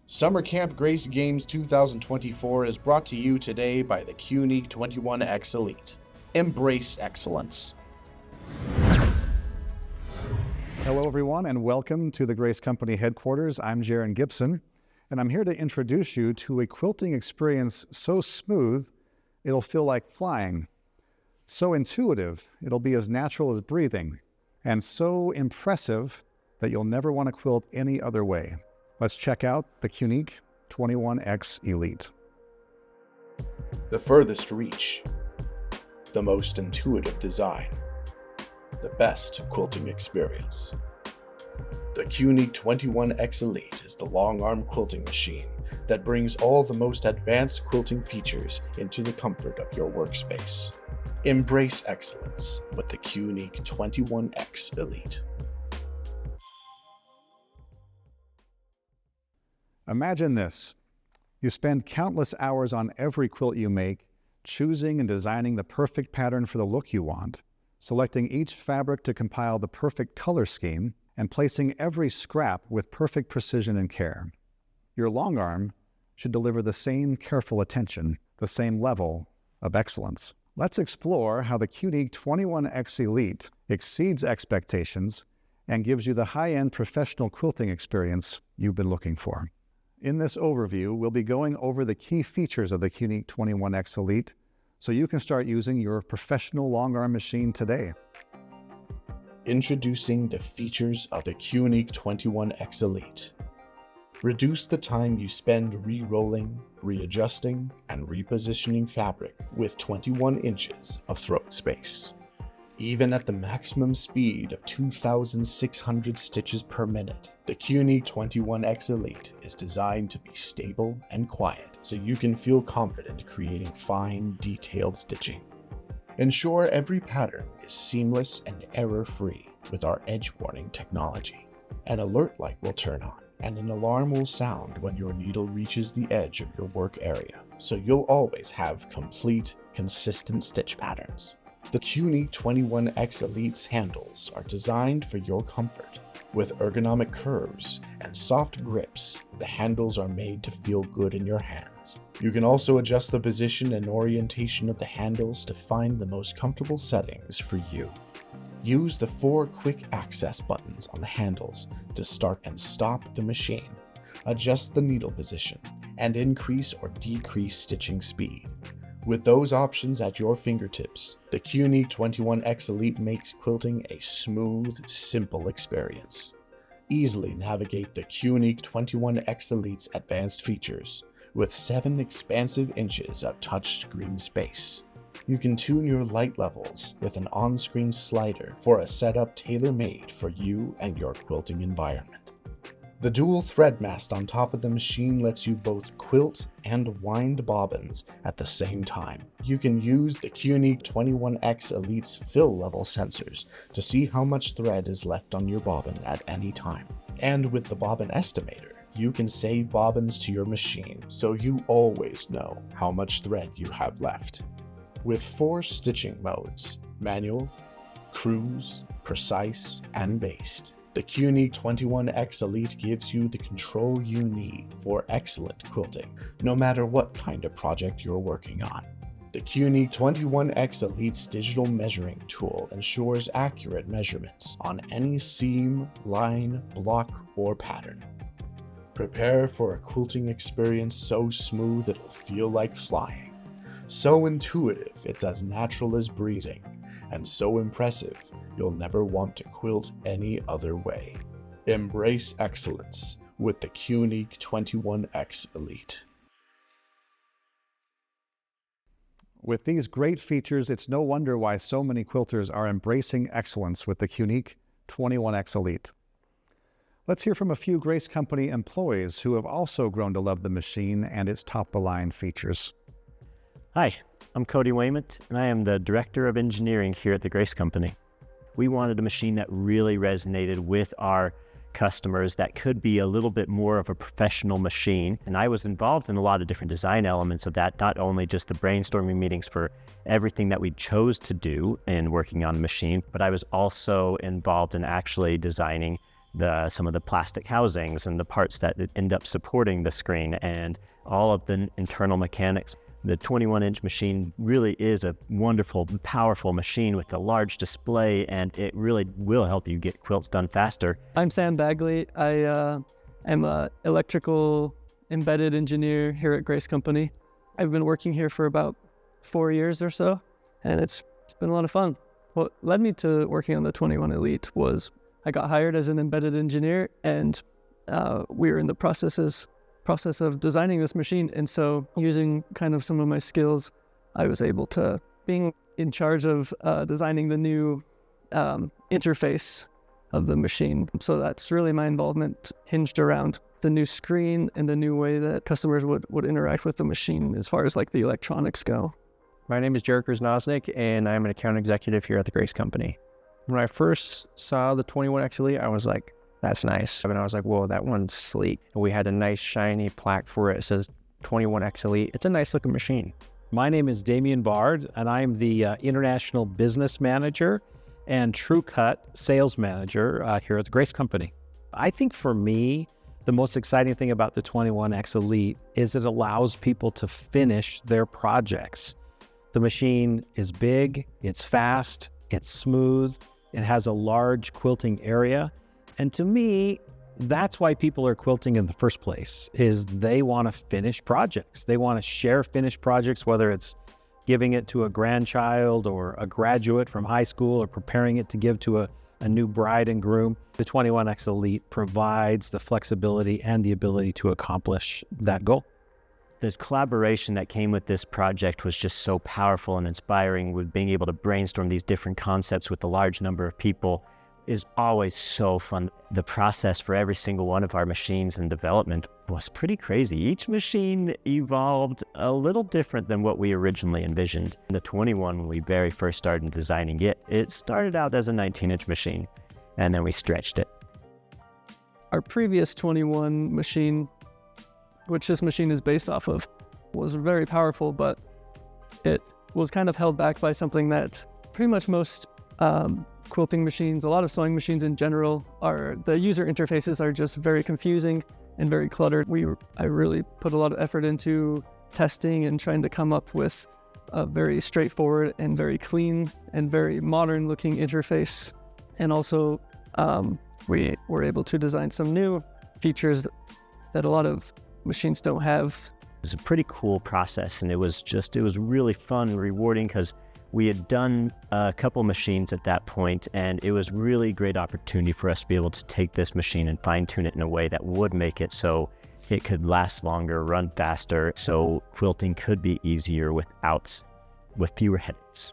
Summer Camp Grace Games 2024 is brought to you today by the QNEEQ 21X Elite. Embrace excellence. Hello everyone and welcome to the Grace Company headquarters. I'm Jaron Gibson and I'm here to introduce you to a quilting experience so smooth it'll feel like flying, so intuitive it'll be as natural as breathing, and so impressive that you'll never want to quilt any other way. Let's check out the QNEEQ 21X Elite. The furthest reach, the most intuitive design, the best quilting experience. The QNEEQ 21X Elite is the long-arm quilting machine that brings all the most advanced quilting features into the comfort of your workspace. Embrace excellence with the QNEEQ 21X Elite. Imagine this. You spend countless hours on every quilt you make, choosing and designing the perfect pattern for the look you want, selecting each fabric to compile the perfect color scheme, and placing every scrap with perfect precision and care. Your long arm should deliver the same careful attention, the same level of excellence. Let's explore how the QNEEQ 21X Elite exceeds expectations and gives you the high-end professional quilting experience you've been looking for. In this overview, we'll be going over the key features of the QNEEQ 21X Elite so you can start using your professional long-arm machine today. Introducing the features of the QNEEQ 21X Elite. Reduce the time you spend re-rolling, readjusting, and repositioning fabric with 21 inches of throat space. Even at the maximum speed of 2,600 stitches per minute, the QNEEQ 21X Elite is designed to be stable and quiet so you can feel confident creating fine, detailed stitching. Ensure every pattern is seamless and error-free with our edge warning technology. An alert light will turn on and an alarm will sound when your needle reaches the edge of your work area, so you'll always have complete, consistent stitch patterns. The QNEEQ 21X Elite's handles are designed for your comfort. With ergonomic curves and soft grips, the handles are made to feel good in your hands. You can also adjust the position and orientation of the handles to find the most comfortable settings for you. Use the 4 quick access buttons on the handles to start and stop the machine, adjust the needle position, and increase or decrease stitching speed. With those options at your fingertips, the QNEEQ 21X Elite makes quilting a smooth, simple experience. Easily navigate the QNEEQ 21X Elite's advanced features with 7 expansive inches of touchscreen space. You can tune your light levels with an on-screen slider for a setup tailor-made for you and your quilting environment. The dual thread mast on top of the machine lets you both quilt and wind bobbins at the same time. You can use the QNEEQ 21X Elite's fill level sensors to see how much thread is left on your bobbin at any time. And with the bobbin estimator, you can save bobbins to your machine so you always know how much thread you have left. With 4 stitching modes, manual, cruise, precise, and based, the QNEEQ 21X Elite gives you the control you need for excellent quilting, no matter what kind of project you're working on. The QNEEQ 21X Elite's digital measuring tool ensures accurate measurements on any seam, line, block, or pattern. Prepare for a quilting experience so smooth it'll feel like flying, so intuitive it's as natural as breathing, and so impressive you'll never want to quilt any other way. Embrace excellence with the QNEEQ 21X Elite. With these great features, it's no wonder why so many quilters are embracing excellence with the QNEEQ 21X Elite. Let's hear from a few Grace Company employees who have also grown to love the machine and its top-of-the-line features. Hi, I'm Cody Waymont, and I am the Director of Engineering here at the Grace Company. We wanted a machine that really resonated with our customers that could be a little bit more of a professional machine. And I was involved in a lot of different design elements of that, not only just the brainstorming meetings for everything that we chose to do in working on the machine, but I was also involved in actually designing some of the plastic housings and the parts that end up supporting the screen and all of the internal mechanics. The 21-inch machine really is a wonderful, powerful machine with a large display, and it really will help you get quilts done faster. I'm Sam Bagley. I am an electrical embedded engineer here at Grace Company. I've been working here for about 4 years or so, and it's been a lot of fun. What led me to working on the 21 Elite was I got hired as an embedded engineer, and we were in the process of designing this machine. And so using kind of some of my skills, I was able to, being in charge of designing the new interface of the machine. So that's really my involvement hinged around the new screen and the new way that customers would interact with the machine as far as like the electronics go. My name is Jarek Rosnoznik, and I'm an account executive here at the Grace Company. When I first saw the 21X Elite, I was like, that's nice. And I was like, whoa, that one's sleek. And we had a nice shiny plaque for it. It says 21X Elite. It's a nice looking machine. My name is Damian Bard, and I'm the International Business Manager and TrueCut Sales Manager here at the Grace Company. I think for me, the most exciting thing about the 21X Elite is it allows people to finish their projects. The machine is big, it's fast, it's smooth, it has a large quilting area. And to me, that's why people are quilting in the first place, is they want to finish projects. They want to share finished projects, whether it's giving it to a grandchild or a graduate from high school or preparing it to give to a new bride and groom. The 21X Elite provides the flexibility and the ability to accomplish that goal. The collaboration that came with this project was just so powerful and inspiring, with being able to brainstorm these different concepts with a large number of people is always so fun. The process for every single one of our machines and development was pretty crazy. Each machine evolved a little different than what we originally envisioned. The 21, when we very first started designing it, it started out as a 19-inch machine, and then we stretched it. Our previous 21 machine, which this machine is based off of, was very powerful, but it was kind of held back by something that pretty much most quilting machines, a lot of sewing machines in general, the user interfaces are just very confusing and very cluttered. I really put a lot of effort into testing and trying to come up with a very straightforward and very clean and very modern looking interface. And also we were able to design some new features that a lot of machines don't have. It was a pretty cool process, and it was really fun and rewarding because we had done a couple machines at that point, and it was really great opportunity for us to be able to take this machine and fine-tune it in a way that would make it so it could last longer, run faster, so quilting could be easier with fewer headaches.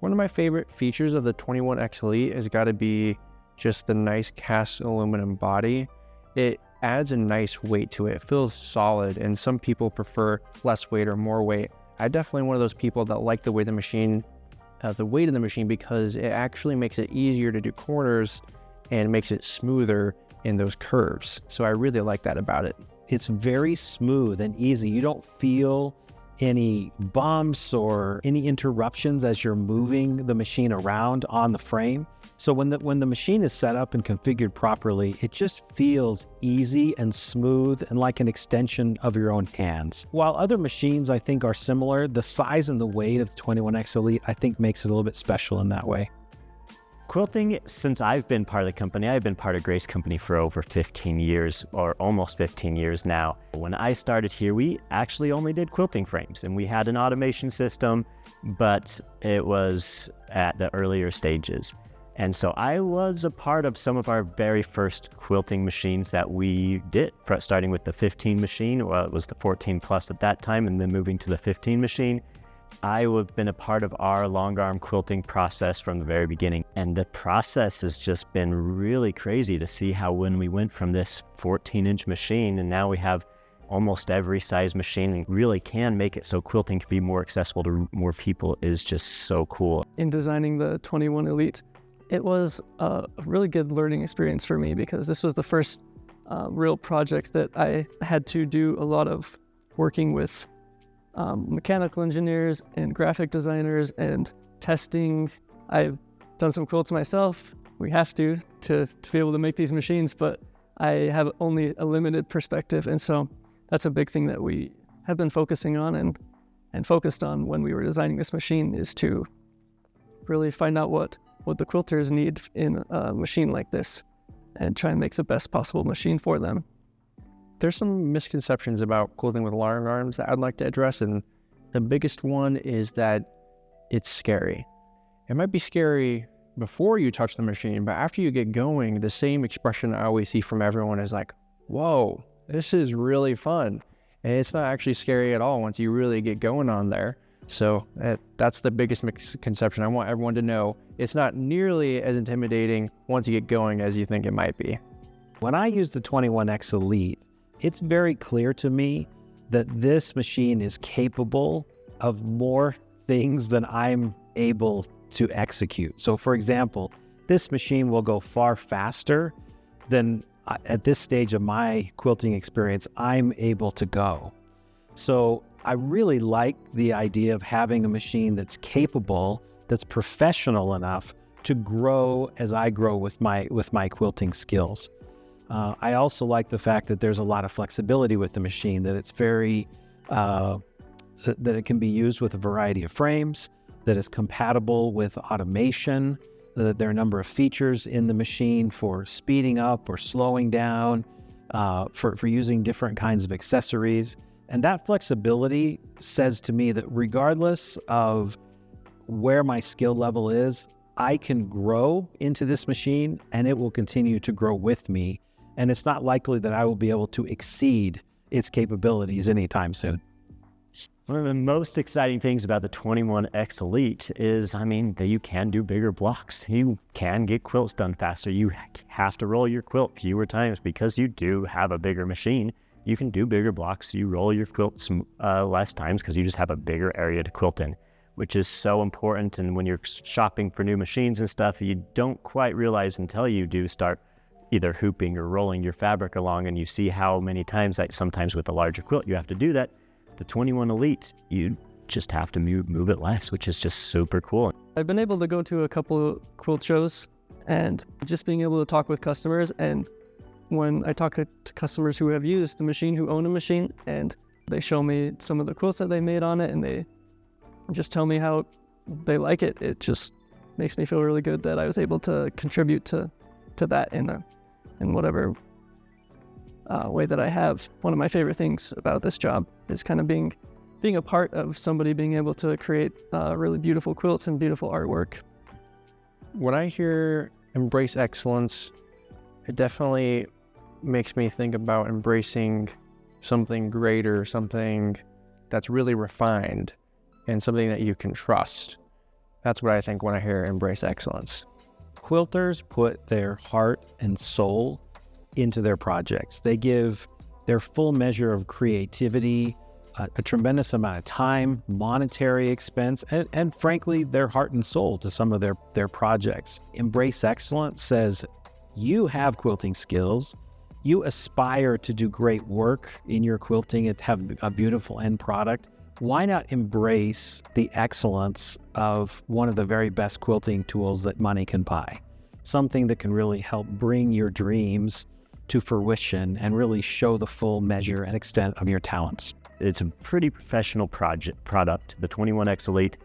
One of my favorite features of the 21X Elite has got to be just the nice cast aluminum body. It adds a nice weight to it. It feels solid, and some people prefer less weight or more weight. I'm definitely one of those people that like the weight of the machine because it actually makes it easier to do corners and makes it smoother in those curves. So I really like that about it. It's very smooth and easy. You don't feel any bumps or any interruptions as you're moving the machine around on the frame. So when the machine is set up and configured properly, it just feels easy and smooth and like an extension of your own hands. While other machines I think are similar, the size and the weight of the 21X Elite I think makes it a little bit special in that way. Quilting, since I've been part of the company, I've been part of Grace Company for over 15 years, or almost 15 years now. When I started here, we actually only did quilting frames, and we had an automation system, but it was at the earlier stages. And so I was a part of some of our very first quilting machines that we did, starting with the 15 machine, well, it was the 14 plus at that time, and then moving to the 15 machine. I have been a part of our long arm quilting process from the very beginning. And the process has just been really crazy to see how when we went from this 14-inch machine and now we have almost every size machine and really can make it so quilting can be more accessible to more people is just so cool. In designing the 21 Elite, it was a really good learning experience for me because this was the first real project that I had to do a lot of working with mechanical engineers and graphic designers and testing. I've done some quilts myself, we have to be able to make these machines, but I have only a limited perspective. And so that's a big thing that we have been focusing on and focused on when we were designing this machine, is to really find out what the quilters need in a machine like this and try and make the best possible machine for them. There's some misconceptions about quilting with long arms that I'd like to address, and the biggest one is that it's scary. It might be scary before you touch the machine, but after you get going, the same expression I always see from everyone is like, whoa, this is really fun. And it's not actually scary at all once you really get going on there. So that's the biggest misconception. I want everyone to know it's not nearly as intimidating once you get going as you think it might be. When I use the 21X Elite, it's very clear to me that this machine is capable of more things than I'm able to execute. So for example, this machine will go far faster than at this stage of my quilting experience I'm able to go. So I really like the idea of having a machine that's capable, that's professional enough to grow as I grow with my quilting skills. I also like the fact that there's a lot of flexibility with the machine, that it's very, that it can be used with a variety of frames, that is compatible with automation, that there are a number of features in the machine for speeding up or slowing down, for using different kinds of accessories. And that flexibility says to me that regardless of where my skill level is, I can grow into this machine and it will continue to grow with me. And it's not likely that I will be able to exceed its capabilities anytime soon. One of the most exciting things about the 21X Elite is, that you can do bigger blocks. You can get quilts done faster. You have to roll your quilt fewer times because you do have a bigger machine. You can do bigger blocks. You roll your quilts less times because you just have a bigger area to quilt in, which is so important. And when you're shopping for new machines and stuff, you don't quite realize until you do start either hooping or rolling your fabric along, and you see how many times, like sometimes with a larger quilt, you have to do that. The 21 Elite, you just have to move it less, which is just super cool. I've been able to go to a couple of quilt shows and just being able to talk with customers. And when I talk to customers who have used the machine, who own a machine, and they show me some of the quilts that they made on it, and they just tell me how they like it, it just makes me feel really good that I was able to contribute to that in whatever way that I have. One of my favorite things about this job is kind of being a part of somebody being able to create really beautiful quilts and beautiful artwork. When I hear embrace excellence, it definitely makes me think about embracing something greater, something that's really refined, and something that you can trust. That's what I think when I hear embrace excellence. Quilters put their heart and soul into their projects. They give their full measure of creativity, a tremendous amount of time, monetary expense, and frankly, their heart and soul to some of their projects. Embrace Excellence says, you have quilting skills, you aspire to do great work in your quilting and have a beautiful end product. Why not embrace the excellence of one of the very best quilting tools that money can buy? Something that can really help bring your dreams to fruition and really show the full measure and extent of your talents. It's a pretty professional product. The 21X Elite,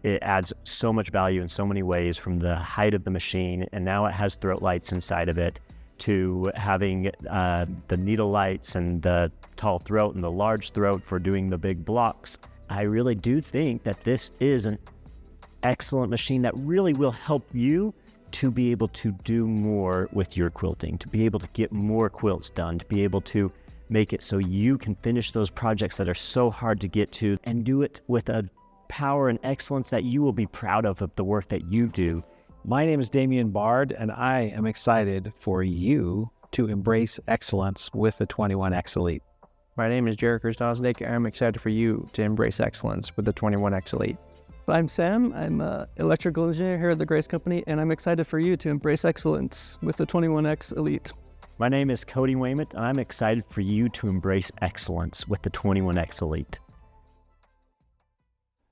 it adds so much value in so many ways, from the height of the machine, and now it has throat lights inside of it, to having the needle lights and the tall throat and the large throat for doing the big blocks. I really do think that this is an excellent machine that really will help you to be able to do more with your quilting, to be able to get more quilts done, to be able to make it so you can finish those projects that are so hard to get to, and do it with a power and excellence that you will be proud of the work that you do. My name is Damian Bard, and I am excited for you to embrace excellence with the 21X Elite. My name is Jarek Krasnoznik, and I'm excited for you to embrace excellence with the 21X Elite. I'm Sam. I'm an electrical engineer here at the Grace Company, and I'm excited for you to embrace excellence with the 21X Elite. My name is Cody Wayment, and I'm excited for you to embrace excellence with the 21X Elite.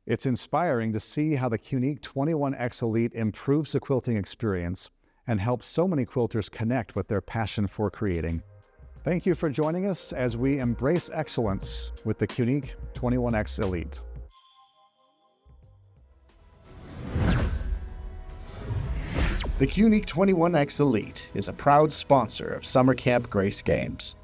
It's inspiring to see how the unique 21X Elite improves the quilting experience and help so many quilters connect with their passion for creating. Thank you for joining us as we embrace excellence with the QNique 21X Elite. The QNique 21X Elite is a proud sponsor of Summer Camp Grace Games.